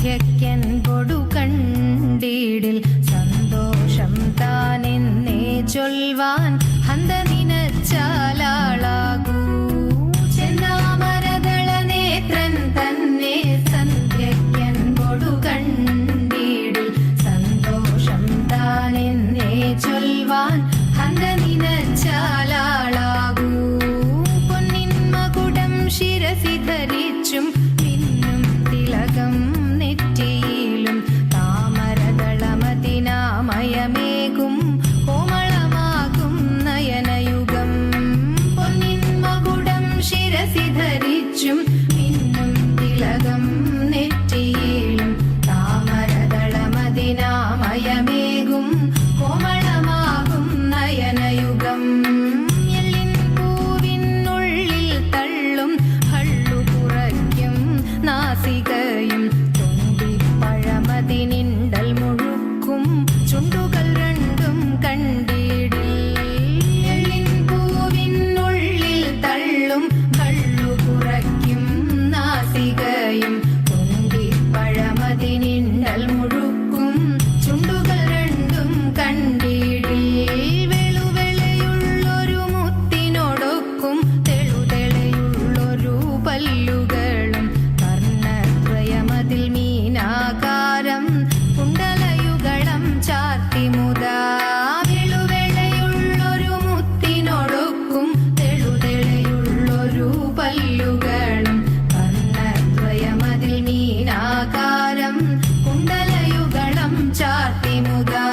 സന്ധ്യക്കെൻപൊടു കണ്ടീടിൽ സന്തോഷം താനെന്നേ ചൊൽവാൻ ഹന്ത നിനച്ചാലാളാകൂ ചെന്നാമരദള നേത്രൻ തന്നെ സന്ധ്യക്കെൻപൊടു കണ്ടീടിൽ സന്തോഷം താനെന്നേ ചൊൽവാൻ ഹന്ത നിനച്ചാലാളാകൂ പൊന്നിൻ മകുടം ശിരസി ധരിച്ചും മിന്നും തിലകം നെറ്റിയിലും താമരദളമതിനാമയമേകും കോമളമാകും നയനയുഗം പൊന്നിൻ മകുടം ശിരസി ധരിച്ചും മിന്നും തിലകം നെറ്റിയിലും താമരദളമതിനാമയമേകും കോമളമാകും നയനയുഗം എല്ലിൻ പൂവിനുള്ളിൽ തള്ളും ഹള്ളു കുറയ്ക്കും നാസികയും തൊണ്ടിപ്പഴമതിനിണ്ടൽ മുഴുക്കും ചുണ്ടുകൾ രണ്ടും കണ്ടീടിൽ എല്ലിൻ പൂവിനുള്ളിൽ തള്ളും ഹള്ളു കുറയ്ക്കും നാസികയും തൊണ്ടിപ്പഴമതിനിണ്ടൽ മുഴുക്കും ചുണ്ടുകൾ രണ്ടും കണ്ടീടിൽ വെളുവെളയുള്ളൊരു മുത്തിനോടൊക്കും തെളുതെളയുള്ളൊരു പല്ലുകളും കർണദ്വയമതിൽ മീനാകാരം കുണ്ടലയുഗളം ചാർത്തി മുതാ വെളുവെളയുള്ളൊരു മുത്തിനോടൊക്കും തെളുതെളയുള്ളൊരു പല്ലുകളും കർണദ്വയമതിൽ മീനാകാരം കുണ്ടലയുഗളം ചാർത്തി മുതാ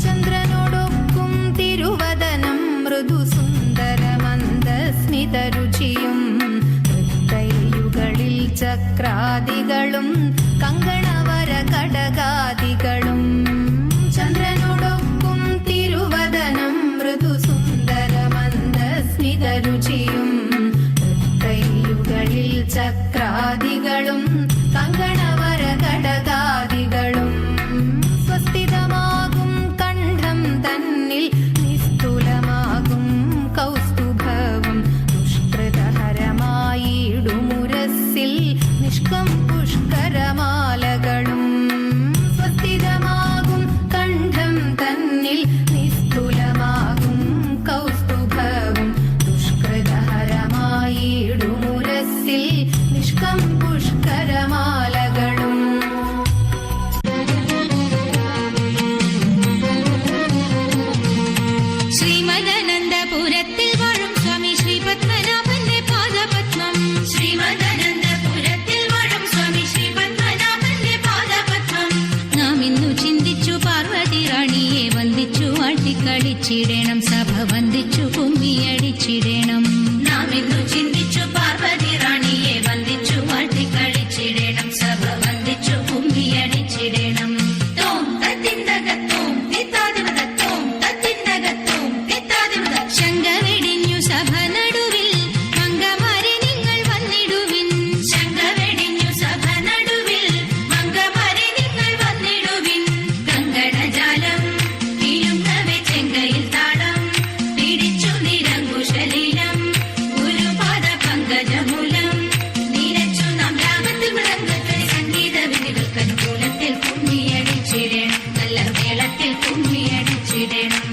ചന്ദ്രനോടൊക്കും തിരുവദനം മൃദു സുന്ദരമന്ദസ്മിതരുചിയും തൃക്കൈയുകളിൽ ചക്രാദികളും കങ്കണവര കടകാദികളും ചന്ദ്രനോടൊക്കും തിരുവദനം മൃദു സുന്ദരമന്ദസ്മിതരുചിയും തൃക്കൈയുകളിൽ ചക്രാദികളും കങ്കണവര കടകാദികളും സ്വസ്ഥിതമാകും കണ്ഠം തന്നിൽ നിസ്തുലമാകും കൗസ്തുഭവും ദുഷ്കൃതഹരമായിടുമുരസ്സിൽ നിഷ്കം പുഷ്കരമാലകളും സ്വസ്ഥിതമാകും കണ്ഠം തന്നിൽ നിസ്തുലമാകും കൗസ്തുഭവും ദുഷ്കൃതഹരമായിടുമുരസ്സിൽ നിഷ്കം പുഷ്കരമാലകളും ശ്രീമദനന്തപുരത്തിൽ വാഴും സ്വാമി ശ്രീ പത്മനാഭന്റെ പാദപത്മം ശ്രീമദനന്തപുരത്തിൽ വാഴും സ്വാമി ശ്രീ പത്മനാഭന്റെ പാദപത്മം നാം ഇന്നു ചിന്തിച്ചു പാർവതി റാണിയെ വന്ദിച്ചു ആട്ടിക്കളിച്ചിടണം സഭ വന്ദിച്ചു കുമ്മിയടിച്ചിടണം നാം ഇന്നു ചിന്തിച്ചു പാർവതി റാണിയെ വന്ദിച്ചു ആട്ടിക്കളിച്ചിടണം സഭ വന്ദിച്ചു കുമ്മിയടിച്ചിടണം തോം തത്തിന്തകത്തോം തിത്താദിമതത്തോം തത്തിന്തകത്തോം തിത്താദിമത ശങ്ക വെടിഞ്ഞു സഭ നടുവിൽ മംഗമാരെ നിങ്ങൾ വന്നിടുവിൻ ശങ്ക വെടിഞ്ഞു സഭ നടുവിൽ മംഗമാരെ നിങ്ങൾ വന്നിടുവിൻ കങ്കണജാലം വീഴുന്നവെ ചെങ്കയിൽ താളം പിടിച്ചു നിരങ്കുശലീലം ഗുരുപാദ പങ്കജമൂലം നീരച്ചു നാം രാഗത്തിൽ മൃദംഗത്തിൽ സംഗീത വിധികൾക്ക് അനുകൂലത്തിൽ കുമ്മിയടിച്ചിടണം നല്ല മേളത്തിൽ കുമ്മിയടിച്ചിടണം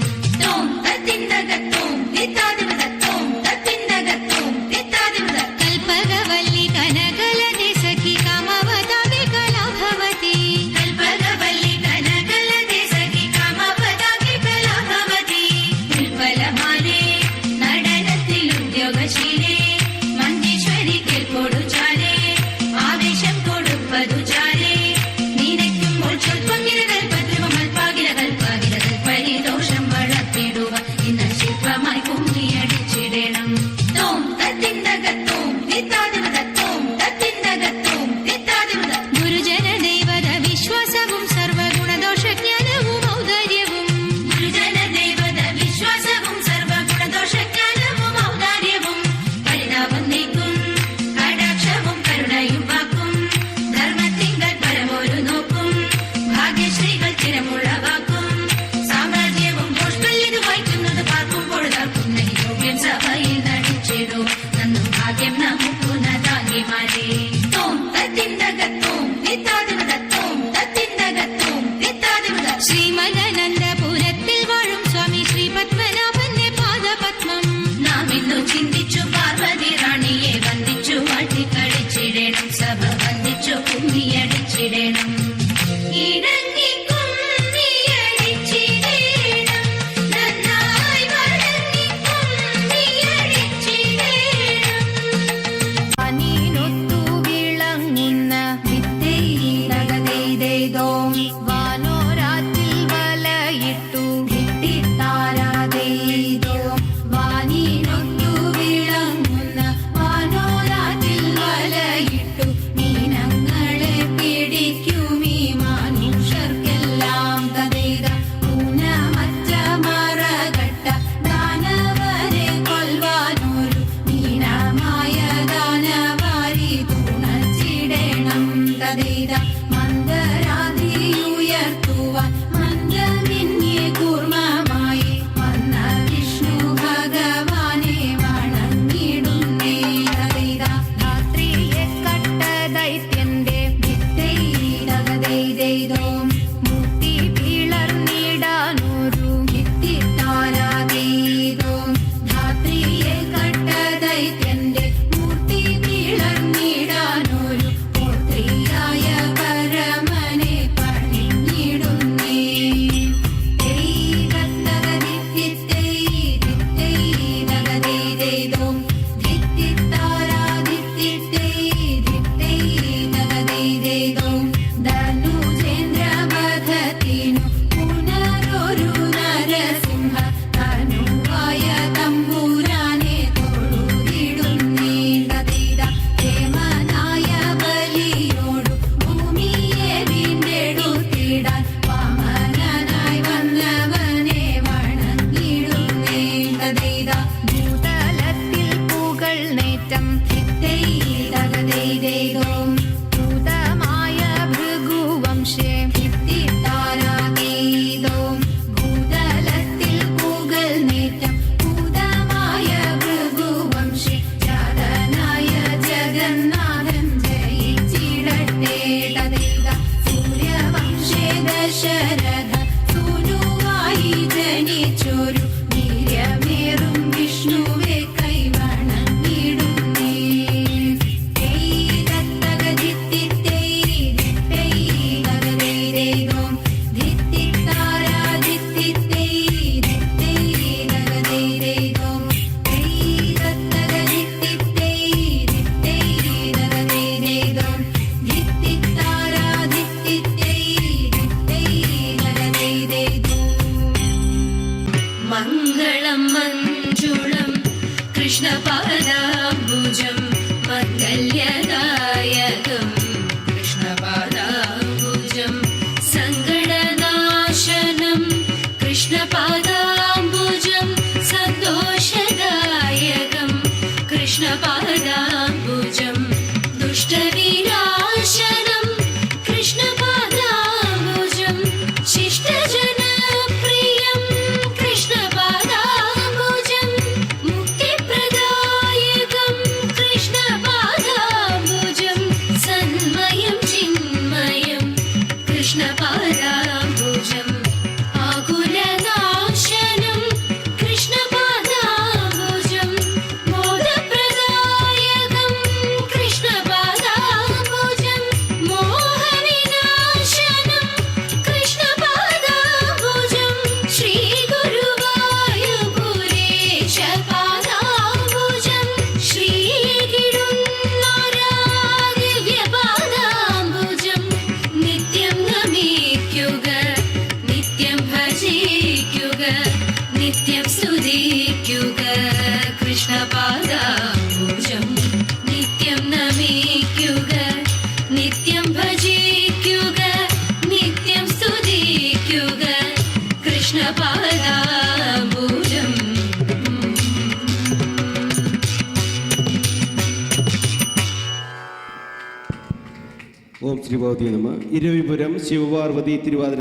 തോം തത്തിന്തകത്തോം തിത്താദിമതത്തോം തത്തിന്തകത്തോം തിത്താദിമത കൽപകവല്ലി കനകലതി സഖി കാമവതാകി കലാഭവതി കൽപകവല്ലി കനകലതി സഖി കാമവതാകി കലാഭവതി ഉൽപ്പലമാലേ നടനത്തിൽ ഉദ്യോഗശീലേ മഞ്ചേശ്വരി കേൾപ്പോടു ചാലേ ആവേശം കൊടുപ്പതു ചാലേ നീനയ്ക്കുമ്പോൾ ചൊൽപ്പങ്ങിര കൽപ്പദ്രുവമൽപാകിര കൽപ്പാകിര കൽപ്പരിദോഷം വളർത്തിടുക ഇന്ന് ശില്പമായി കുമ്മിയടിച്ചിടണം തോം തത്തിന്തകത്തോം തിത്താദിമതത്തോം തത്തിന്തകത്തോം തിത്താദിമത ഗുരുജന ദൈവത വിശ്വാസവും സർവഗുണദോഷജ്ഞാനവും ഔദാര്യവും ഗുരുജന ദൈവത വിശ്വാസവും സർവഗുണദോഷജ്ഞാനവും ഔദാര്യവും പരിതാപം നീക്കും കടാക്ഷവും കരുണയും വാക്കും ധർമ്മത്തിങ്കൽ പരമൊരു നോക്കും ഭാഗ്യശ്രീകൾ ചിരമുളവാക്കും സാമ്രാജ്യവും പുഷ്പല്ലിത് വായിക്കുന്നത് പാർക്കുമ്പോൾ താർക്കുന്ന യോഗ്യം സഭയിൽ നടിച്ചിടൂ നന്നു ഭാഗ്യം നമുക്കു നദാങ്ങിമാരേ തോം തത്തിന്തകത്തോം നിത്താദിമത ദൈദോം വാനോരാറ്റിൽ വലയിട്ടു കിട്ടിത്താരാ ദൈദോം വാനിനൊത്തു വിളങ്ങുന്ന വാനോരാറ്റിൽ വലയിട്ടു മീനങ്ങളെ പിടിക്കുമീ മനുഷ്യർക്കെല്ലാം തതൈത ഊനമറ്റ മറകട്ട ദാനവരെ കൊൽവാനൊരു മീനമായ ദാനവാരി തുണച്ചിടണം തതൈത മന്ദരാധിയുയർത്തുവാൻ മന്ദമിന്യെ കൂർമ്മമായി വന്ന വിഷ്ണു ഭഗവാനെ വണങ്ങിടുന്നേ തതൈത ധാത്രിയെ കട്ട ദൈത്യന്റെ ഭിത്തൈതകദൈദൈദോം മൂർത്തി പിളർന്നിടാനൊരു ഭിത്തിത്താരാ ദൈദോം ധാത്രിയെ കട്ട ദൈത്യന്റെ മൂർത്തി പിളർന്നിടാനൊരു പോത്രിയായ പരമനെ പണിഞ്ഞിടുന്നേ ദൈദത്തകദിത്തിത്തൈദിത്തൈതകദൈദൈദോം ധിത്തിത്താരാ ധിത്തിത്തൈദിത്തൈതകദൈദൈദോം ധനുജേന്ദ്രവധത്തിനു പുനരൊരു നരസിംഹ തനുവായ തമ്പുരാനെ തൊഴുതിടുന്നേ തതൈത ഹേമനായ ബലിയോടു ഭൂമിയെ വീണ്ടെടുത്തിടാൻ വാമനനായി വന്നവനെ വണങ്ങിടുന്നേ തതൈത ഭൂതലത്തിൽ പുകൾ നേറ്റം ഭിത്തൈതകദൈദൈദോം ഭൂതമായ ഭൃഗുവംശേ ഭിത്തിത്താരാ ദൈദോം ഭൂതലത്തിൽ പുകൾ നേറ്റം ഭൂതമായ ഭൃഗുവംശേ ജാതനായ ജഗന്നാഥൻ ജയിച്ചിടട്ടെ തതൈത സൂര്യവംശേ ദശരഥ സൂനുവായി ജനിച്ചൊരു വീര്യമേറും വിഷ്ണുവെ കൈവണങ്ങിടുന്നേ ദൈദത്തകദിത്തിത്തൈദിത്തൈതകദൈദൈദോം ധിത്തിത്താരാ ധിത്തിത്തൈദിത്തൈതകദൈദൈദോം ദൈദത്തകദിത്തിത്തൈദിത്തൈതകദൈദൈദോം ധിത്തിത്താരാ ധിത്തിത്തൈദിത്തൈതകദൈദൈദോം മംഗളം മഞ്ജുളം കൃഷ്ണപാദാംബുജം മംഗല്യദായകം കൃഷ്ണപാദാംബുജം സങ്കടനാശനം കൃഷ്ണപാദാംബുജം സന്തോഷദായകം കൃഷ്ണപാദാംബുജം ദുഷ്ടവിനാശനം കൃഷ്ണപാദാംബുജം ശിഷ്ടജനപ്രിയം കൃഷ്ണപാദാംബുജം മുക്തിപ്രദായകം കൃഷ്ണപാദാംബുജം സന്മയം ചിന്മയം കൃഷ്ണപാദാംബുജം ആകുലനാശനം കൃഷ്ണപാദാംബുജം മോദപ്രദായകം കൃഷ്ണപാദാംബുജം മോഹവിനാശനം കൃഷ്ണപാദാംബുജം ശ്രീഗുരുവായൂരേശപാദാംബുജം ശ്രീകിടുന്നോരാദിവ്യപാദാംബുജം നിത്യം നമിക്കുക നിത്യം ഭജിക്കുക നിത്യം സ്തുതിക്കുക കൃഷ്ണപാദാംബുജം നിത്യം നമിക്കുക നിത്യം ഭജിക്കുക നിത്യം സ്തുതിക്കുക കൃഷ്ണപാദാംബുജം ഓം ശ്രീ ഭഗവതി നമഃ. ഇരവിപുരം ശിവപാർവതി തിരുവാതിര